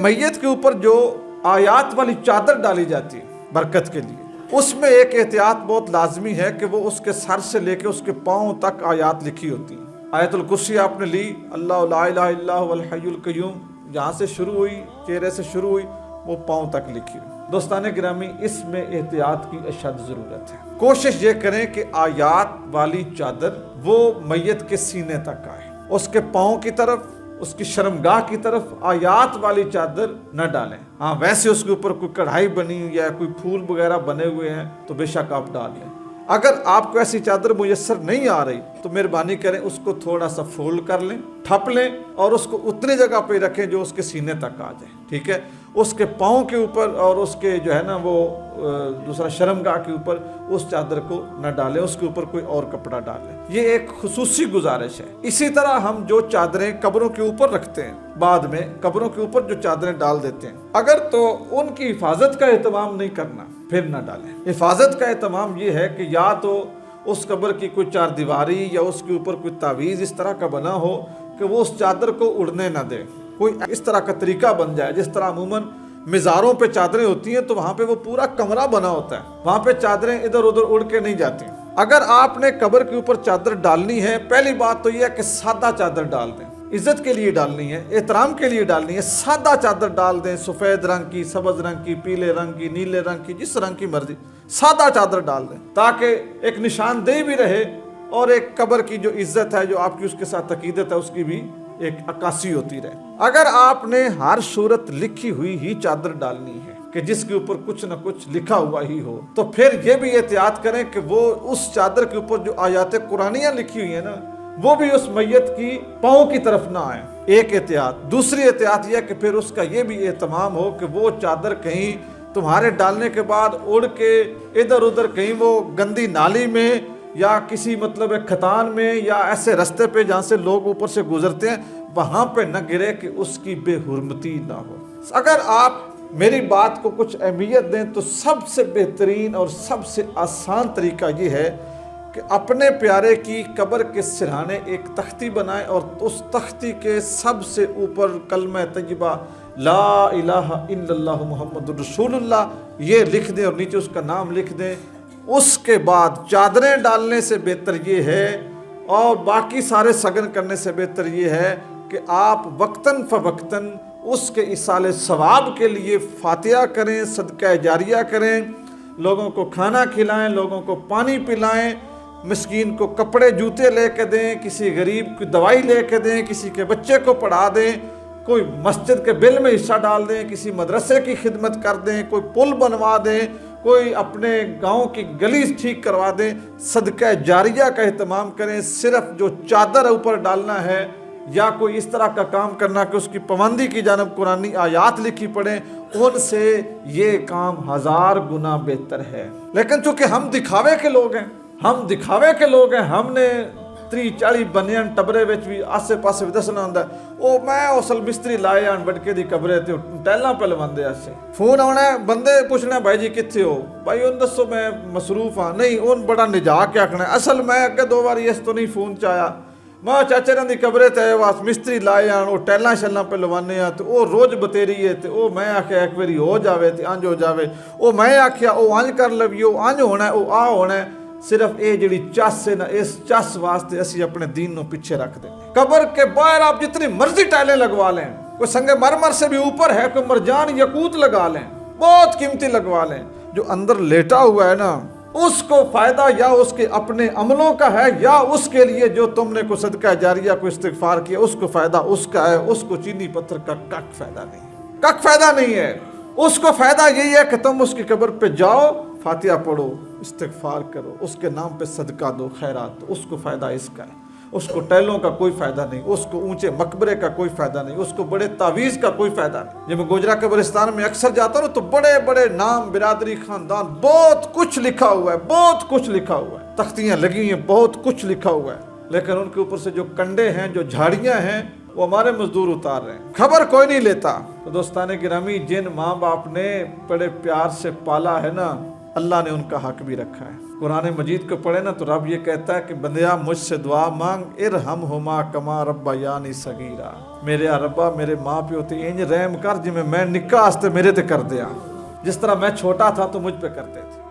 میت کے اوپر جو آیات والی چادر ڈالی جاتی ہے برکت کے لیے، اس میں ایک احتیاط بہت لازمی ہے کہ وہ اس کے سر سے لے کے اس کے پاؤں تک آیات لکھی ہوتی ہیں۔ آیت الکرسی آپ نے لی، اللہ لا الہ الا هو الحی القیوم، جہاں سے شروع ہوئی، چہرے سے شروع ہوئی، وہ پاؤں تک لکھی ہوئی۔ دوستان گرامی، اس میں احتیاط کی اشد ضرورت ہے۔ کوشش یہ کریں کہ آیات والی چادر وہ میت کے سینے تک آئے، اس کے پاؤں کی طرف، اس کی شرمگاہ کی طرف آیات والی چادر نہ ڈالیں۔ ہاں ویسے اس کے اوپر کوئی کڑھائی بنی یا کوئی پھول وغیرہ بنے ہوئے ہیں تو بے شک آپ ڈال لیں۔ اگر آپ کو ایسی چادر میسر نہیں آ رہی تو مہربانی کریں اس کو تھوڑا سا فولڈ کر لیں، ٹھپ لیں اور اس کو اتنی جگہ پہ رکھیں جو اس کے سینے تک آ جائے، ٹھیک ہے؟ اس کے پاؤں کے اوپر اور اس کے جو ہے نا وہ دوسرا شرمگاہ کے اوپر اس چادر کو نہ ڈالیں، اس کے اوپر کوئی اور کپڑا ڈالیں۔ یہ ایک خصوصی گزارش ہے۔ اسی طرح ہم جو چادریں قبروں کے اوپر رکھتے ہیں، بعد میں قبروں کے اوپر جو چادریں ڈال دیتے ہیں، اگر تو ان کی حفاظت کا اہتمام نہیں کرنا پھر نہ ڈالیں۔ حفاظت کا اہتمام یہ ہے کہ یا تو اس قبر کی کوئی چار دیواری یا اس کے اوپر کوئی تعویذ اس طرح کا بنا ہو کہ وہ اس چادر کو اڑنے نہ دے، کوئی اس طرح کا طریقہ بن جائے۔ جس طرح عموماً مزاروں پہ چادریں ہوتی ہیں تو وہاں پہ وہ پورا کمرہ بنا ہوتا ہے، وہاں پہ چادریں ادھر ادھر اڑ کے نہیں جاتی۔ اگر آپ نے قبر کے اوپر چادر ڈالنی ہے، پہلی بات تو یہ ہے کہ سادہ چادر ڈال دیں، عزت کے لیے ڈالنی ہے، احترام کے لیے ڈالنی ہے، سادہ چادر ڈال دیں، سفید رنگ کی، سبز رنگ کی، پیلے رنگ کی، نیلے رنگ کی، جس رنگ کی مرضی سادہ چادر ڈال دیں تاکہ ایک نشاندہی بھی رہے اور ایک قبر کی جو عزت ہے، جو آپ کی اس کے ساتھ عقیدت ہے، اس کی بھی ایک عکاسی ہوتی رہے۔ اگر آپ نے ہر صورت لکھی ہوئی ہی چادر ڈالنی ہے کہ جس کے اوپر کچھ نہ کچھ لکھا ہوا ہی ہو، تو پھر یہ بھی احتیاط کریں کہ وہ اس چادر کے اوپر جو آیات قرآنیہ لکھی ہوئی ہیں نا، وہ بھی اس میت کی پاؤں کی طرف نہ آئیں، ایک احتیاط۔ دوسری احتیاط یہ کہ پھر اس کا یہ بھی اہتمام ہو کہ وہ چادر کہیں تمہارے ڈالنے کے بعد اڑ کے ادھر ادھر کہیں وہ گندی نالی میں یا کسی مطلب کھتان میں یا ایسے رستے پہ جہاں سے لوگ اوپر سے گزرتے ہیں وہاں پہ نہ گرے کہ اس کی بے حرمتی نہ ہو۔ اگر آپ میری بات کو کچھ اہمیت دیں تو سب سے بہترین اور سب سے آسان طریقہ یہ ہے کہ اپنے پیارے کی قبر کے سرہانے ایک تختی بنائیں اور اس تختی کے سب سے اوپر کلمہ طیبہ لا الہ الا اللہ محمد رسول اللہ یہ لکھ دیں اور نیچے اس کا نام لکھ دیں۔ اس کے بعد چادریں ڈالنے سے بہتر یہ ہے اور باقی سارے سگن کرنے سے بہتر یہ ہے کہ آپ وقتاً فوقتاً اس کے ایصال ثواب کے لیے فاتحہ کریں، صدقہ جاریہ کریں، لوگوں کو کھانا کھلائیں، لوگوں کو پانی پلائیں، مسکین کو کپڑے جوتے لے کے دیں، کسی غریب کو دوائی لے کے دیں، کسی کے بچے کو پڑھا دیں، کوئی مسجد کے بل میں حصہ ڈال دیں، کسی مدرسے کی خدمت کر دیں، کوئی پل بنوا دیں، کوئی اپنے گاؤں کی گلی ٹھیک کروا دیں، صدقہ جاریہ کا اہتمام کریں۔ صرف جو چادر اوپر ڈالنا ہے یا کوئی اس طرح کا کام کرنا کہ اس کی پابندی کی جانب قرآنی آیات لکھی پڑیں، ان سے یہ کام 1000 گنا بہتر ہے۔ لیکن چونکہ ہم دکھاوے کے لوگ ہیں، ہم نے 30-40 بنیاں ٹبرے وچ بھی آسے پاسے بھی دسنا ہوندا ہے او میں اصل مستری لائے آن بڑکے دی قبرے تے ٹیلاں پہ لواندے ایسے فون آنا ہے، بندے پوچھنا بھائی جی کتھے ہو، بھائی ان دسو میں مصروف ہاں، نہیں ان بڑا نجا کے آکھنا ہے اصل میں اگے 2 باری اس تو نہیں فون چایا، ماں چاچے رہن دی قبرے تے واس مستری لائے آن او ٹیلاں شلاں پہ لوانے آ تے او روز بتیری ہے تے او میں آکھیا ایک واری ہو جاوے تے انج ہو جاوے، او میں آکھیا او انج کر لویو انج ہونا ہے او آ ہونا ہے۔ صرف اے جڑی چس ہے نا، اس چس واسطے اسی اپنے دین نو پیچھے رکھ دیں۔ قبر کے باہر آپ جتنی مرضی ٹائلیں لگوا لیں، کوئی سنگ مرمر سے بھی اوپر ہے، کوئی مرجان یاقوت لگا لیں، بہت قیمتی لگوا لیں، جو اندر لیٹا ہوا ہے نا اس کو فائدہ یا اس کے اپنے عملوں کا ہے یا اس کے لیے جو تم نے کوئی صدقہ جاریہ کوئی استغفار کیا اس کو فائدہ اس کا ہے، اس کو چینی پتھر کا کک فائدہ نہیں ہے۔ اس کو فائدہ یہی ہے کہ تم اس کی قبر پہ جاؤ، فاتحہ پڑھو، استغفار کرو، اس کے نام پہ صدقہ دو، خیرات دو، اس کو فائدہ اس کا ہے۔ اس کو ٹیلوں کا کوئی فائدہ نہیں، اس کو اونچے مقبرے کا کوئی فائدہ نہیں، اس کو بڑے تعویذ کا کوئی فائدہ نہیں۔ جب میں گوجرا قبرستان میں اکثر جاتا ہوں تو بڑے بڑے نام، برادری، خاندان، بہت کچھ لکھا ہوا ہے، تختیاں لگی ہیں، بہت کچھ لکھا ہوا ہے، لیکن ان کے اوپر سے جو کنڈے ہیں، جو جھاڑیاں ہیں، وہ ہمارے مزدور اتار رہے ہیں، خبر کوئی نہیں لیتا۔ تو دوستان گرامی، جن ماں باپ نے بڑے پیار سے پالا ہے نا، اللہ نے ان کا حق بھی رکھا ہے۔ قرآن مجید کو پڑھے نا تو رب یہ کہتا ہے کہ بندیا مجھ سے دعا مانگ، ارحمہما کما ربیانی صغیرا، میرے ربا میرے ماں پیو تے انج رحم کر جی میں نکاح واسطے میرے تے کر دیا، جس طرح میں چھوٹا تھا تو مجھ پہ کرتے تھے۔